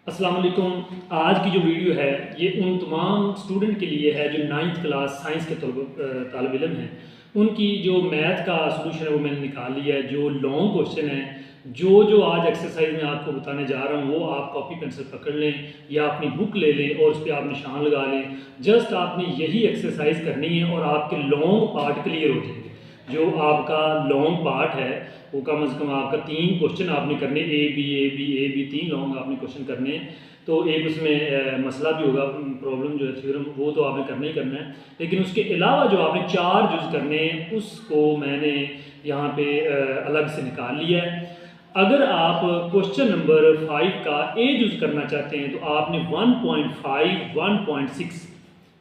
अस्सलाम वालेकुम। आज की जो वीडियो है ये उन तमाम स्टूडेंट के लिए है जो 9th क्लास साइंस के तालिब इल्म हैं। उनकी जो मैथ का सलूशन है वो मैंने निकाल लिया है। जो लॉन्ग क्वेश्चन है जो आज एक्सरसाइज में आपको बताने जा रहा हूँ वो आप कॉपी पेंसिल पकड़ लें या अपनी बुक ले लें और उस पर आप निशान लगा लें। जस्ट आपने यही एक्सरसाइज करनी है और आपके लॉन्ग पार्ट क्लियर हो जाएंगे। जो आपका लॉन्ग पार्ट है वो कम से कम आपका 3 क्वेश्चन आपने करने, ए बी 3 लॉन्ग आपने क्वेश्चन करने हैं। तो एक उसमें मसला भी होगा, प्रॉब्लम जो है थ्योरम, वो तो आपने करना ही करना है। लेकिन उसके अलावा जो आपने 4 जुज करने हैं उसको मैंने यहाँ पे अलग से निकाल लिया है। अगर आप क्वेश्चन नंबर 5 का ए जुज करना चाहते हैं तो आपने 1.5 1.6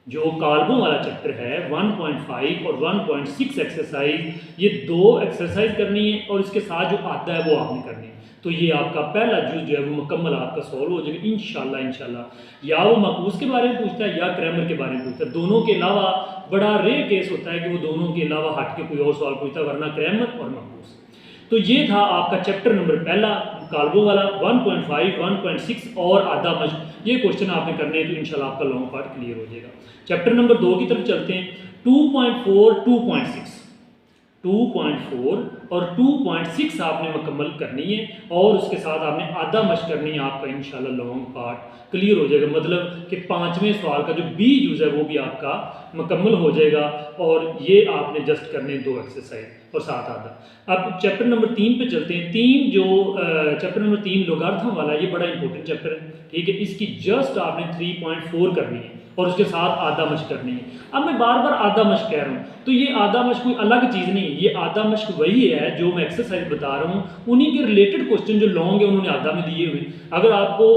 जो कार्बन वाला चैप्टर है 1.5 और 1.6 एक्सरसाइज, ये 2 एक्सरसाइज करनी है और इसके साथ जो आता है वो आपने करनी है। तो ये आपका पहला जुज जो है वो मुकम्मल आपका सॉल्व हो जाएगा इंशाल्लाह। या वो मकबूस के बारे में पूछता है या क्रैमर के बारे में पूछता है। दोनों के अलावा बड़ा रेयर केस होता है कि वो दोनों के अलावा हट के कोई और सवाल पूछता है, वरना क्रैमर और मकबूस। तो ये था आपका चैप्टर नंबर पहला कार्बो वाला 1.5 1.6 और आधा मश्क। ये क्वेश्चन आपने करने हैं तो इंशाल्लाह आपका लॉन्ग पार्ट क्लियर हो जाएगा। चैप्टर नंबर 2 की तरफ चलते हैं। 2.4 2.6 2.4 और 2.6 आपने मुकम्मल करनी है और उसके साथ आपने आधा मश्क करनी है। आपका इंशाल्लाह लॉन्ग पार्ट क्लियर हो जाएगा, मतलब कि 5वें सवाल का जो बी यूज है वो भी आपका मुकम्मल हो जाएगा। और ये आपने जस्ट करने 2 एक्सरसाइज और साथ आधा। अब चैप्टर नंबर 3 पे चलते हैं। चैप्टर नंबर 3 लोगारिथम वाला, ये बड़ा इंपॉर्टेंट चैप्टर है, ठीक है। इसकी जस्ट आपने 3.4 करनी है और उसके साथ आधा मश्क करनी है। अब मैं बार बार आधा मश्क कह रहा हूँ तो ये आधा मश्क कोई अलग चीज़ नहीं है, ये आधा मश्क वही है जो मैं एक्सरसाइज बता रहा हूँ। उन्हीं के रिलेटेड क्वेश्चन जो लॉन्ग है उन्होंने आधा में दिए हुए। अगर आपको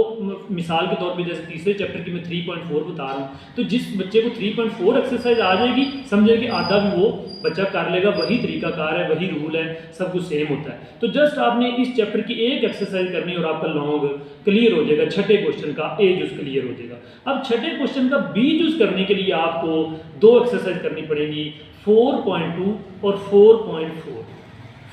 मिसाल के तौर पे जैसे तीसरे चैप्टर की मैं 3.4 बता रहा हूँ तो जिस बच्चे को 3.4 एक्सरसाइज आ जाएगी समझे कि आधा भी वो बच्चा कर लेगा। वही तरीकाकार है, वही रूल है, सब कुछ सेम होता है। तो जस्ट आपने इस चैप्टर की एक एक्सरसाइज करनी और आपका लॉन्ग क्लियर हो जाएगा। छठे क्वेश्चन का ए जुज क्लियर हो जाएगा। अब छठे क्वेश्चन का बी जुज करने के लिए आपको 2 एक्सरसाइज करनी पड़ेगी, 4.2 और 4.4।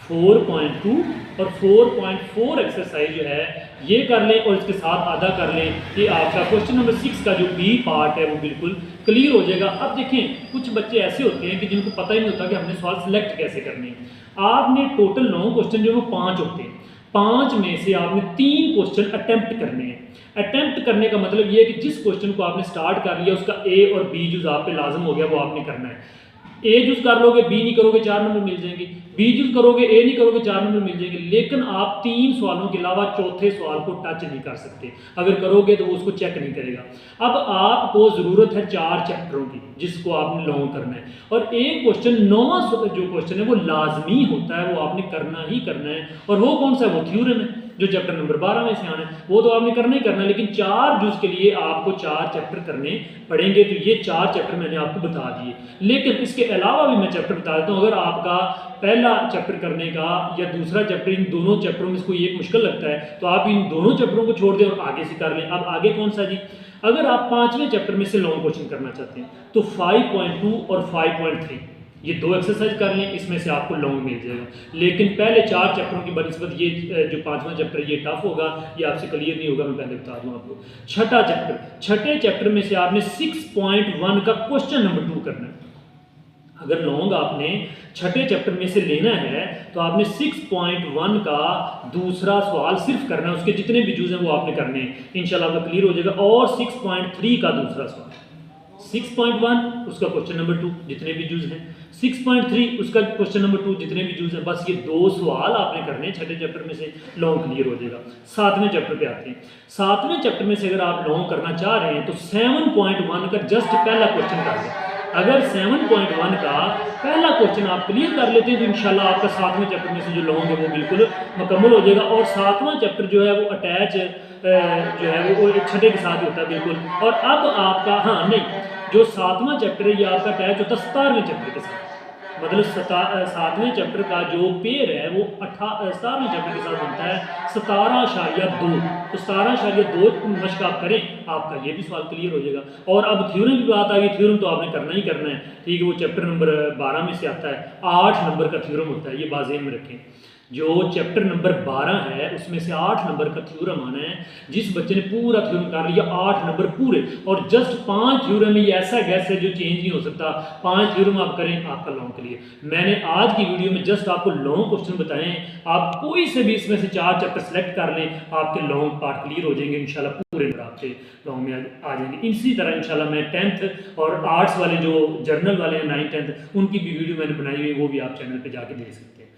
4.2 और 4.4 एक्सरसाइज जो है ये कर लें और इसके साथ आधा कर लें कि आपका क्वेश्चन नंबर 6 का जो बी पार्ट है वो बिल्कुल क्लियर हो जाएगा। अब देखें कुछ बच्चे ऐसे होते हैं कि जिनको पता ही नहीं होता कि हमने सवाल सिलेक्ट कैसे करने हैं। आपने टोटल 9 क्वेश्चन जो वो 5 होते हैं, 5 में से आपने 3 क्वेश्चन अटेम्प्ट करने हैं। अटेम्प्ट करने का मतलब ये है कि जिस क्वेश्चन को आपने स्टार्ट कर लिया उसका ए और बी जुज आप पे लाजम हो गया, वो आपने करना है। ए जूस कर लोगे, बी नहीं करोगे 4 नंबर मिल जाएंगे, बी जूस करोगे, ए नहीं करोगे 4 नंबर मिल जाएंगे। लेकिन आप 3 सवालों के अलावा चौथे सवाल को टच नहीं कर सकते। अगर करोगे तो वो उसको चेक नहीं करेगा। अब आपको ज़रूरत है 4 चैप्टरों की जिसको आपने लॉन्ग करना है और एक क्वेश्चन 9वां जो क्वेश्चन है वो लाजमी होता है, वो आपने करना ही करना है। और वो कौन सा है? वो थ्योरम है जो चैप्टर नंबर 12 में से आना है, वो तो आपने करना ही करना है। लेकिन 4 जूस के लिए आपको 4 चैप्टर करने पड़ेंगे। तो ये 4 चैप्टर मैंने आपको बता दिए, लेकिन इसके अलावा भी मैं चैप्टर बता देता हूँ। अगर आपका पहला चैप्टर करने का या दूसरा चैप्टर, इन दोनों चैप्टरों में से कोई एक मुश्किल लगता है तो आप इन दोनों चैप्टरों को छोड़ दें और आगे से कर लें। अब आगे कौन सा जी? अगर आप 5वें चैप्टर में से लॉन्ग क्वेश्चन करना चाहते हैं तो 5.2 और 5.3 ये 2 एक्सरसाइज कर लें, इसमें से आपको लॉन्ग मिल जाएगा। लेकिन पहले 4 चैप्टरों की बनस्बत ये जो 5वां चैप्टर ये टफ होगा, ये आपसे क्लियर नहीं होगा, मैं पहले बता दूं आपको। छठा चैप्टर, छठे चैप्टर में से आपने 6.1 का क्वेश्चन नंबर 2 करना है। अगर लॉन्ग आपने छठे चैप्टर में से लेना है तो आपने 6.1 का दूसरा सवाल सिर्फ करना है, उसके जितने भी जूज हैं वो आपने करने हैं, इंशाल्लाह आपका क्लियर हो जाएगा। और 6.3 का दूसरा सवाल, 6.1 उसका क्वेश्चन नंबर 2 जितने भी जूज हैं, 6.3 उसका क्वेश्चन नंबर 2 जितने भी जूज हैं। बस ये 2 सवाल आपने करने हैं छठे चैप्टर में से, लॉन्ग क्लियर हो जाएगा। 7वें चैप्टर पे आते हैं। 7वें चैप्टर में से अगर आप लॉन्ग करना चाह रहे हैं तो 7.1 का जस्ट पहला क्वेश्चन कर लें। अगर 7.1 का पहला क्वेश्चन आप क्लियर कर लेते हैं तो इंशाल्लाह आपका 7वें चैप्टर में से जो लॉन्ग है वो बिल्कुल मुकम्मल हो जाएगा। और 7वां चैप्टर जो है वो अटैच जो है वो छठे के साथ होता है बिल्कुल। और अब आपका जो 7वां चैप्टर है ये आपका अटैच होता है 17वें चैप्टर के साथ। मतलब 7वें चैप्टर का जो पेयर है वो 17वें चैप्टर के साथ बनता है 17.2। तो 17.2 मश्क आप करें, आपका ये भी सवाल क्लियर हो जाएगा। और अब थ्योरम की बात आ गई, थ्योरम तो आपने करना ही करना है, ठीक है। वो चैप्टर नंबर 12 में से आता है, 8 नंबर का थ्योरम होता है, ये बाज़ेन में रखें। जो चैप्टर नंबर 12 है उसमें से 8 नंबर का थ्योरम आना है। जिस बच्चे ने पूरा थ्योरम कर लिया 8 नंबर पूरे, और जस्ट 5 थ्योरम में ये ऐसा गैस है जो चेंज नहीं हो सकता। 5 थ्योरम आप करें आपका लॉन्ग क्लियर। मैंने आज की वीडियो में जस्ट आपको लॉन्ग क्वेश्चन बताए, आप कोई से भी इसमें से 4 चैप्टर सेलेक्ट कर लें, आपके लॉन्ग पार्ट क्लियर हो जाएंगे इंशाल्लाह। पूरे नंबर आपके लॉन्ग में आ जाएंगे। इसी तरह इंशाल्लाह मैं 10th और आर्ट्स वाले जो जर्नल वाले हैं 9th 10th उनकी भी वीडियो मैंने बनाई हुई है, वो भी आप चैनल पर जाके देख सकते हैं।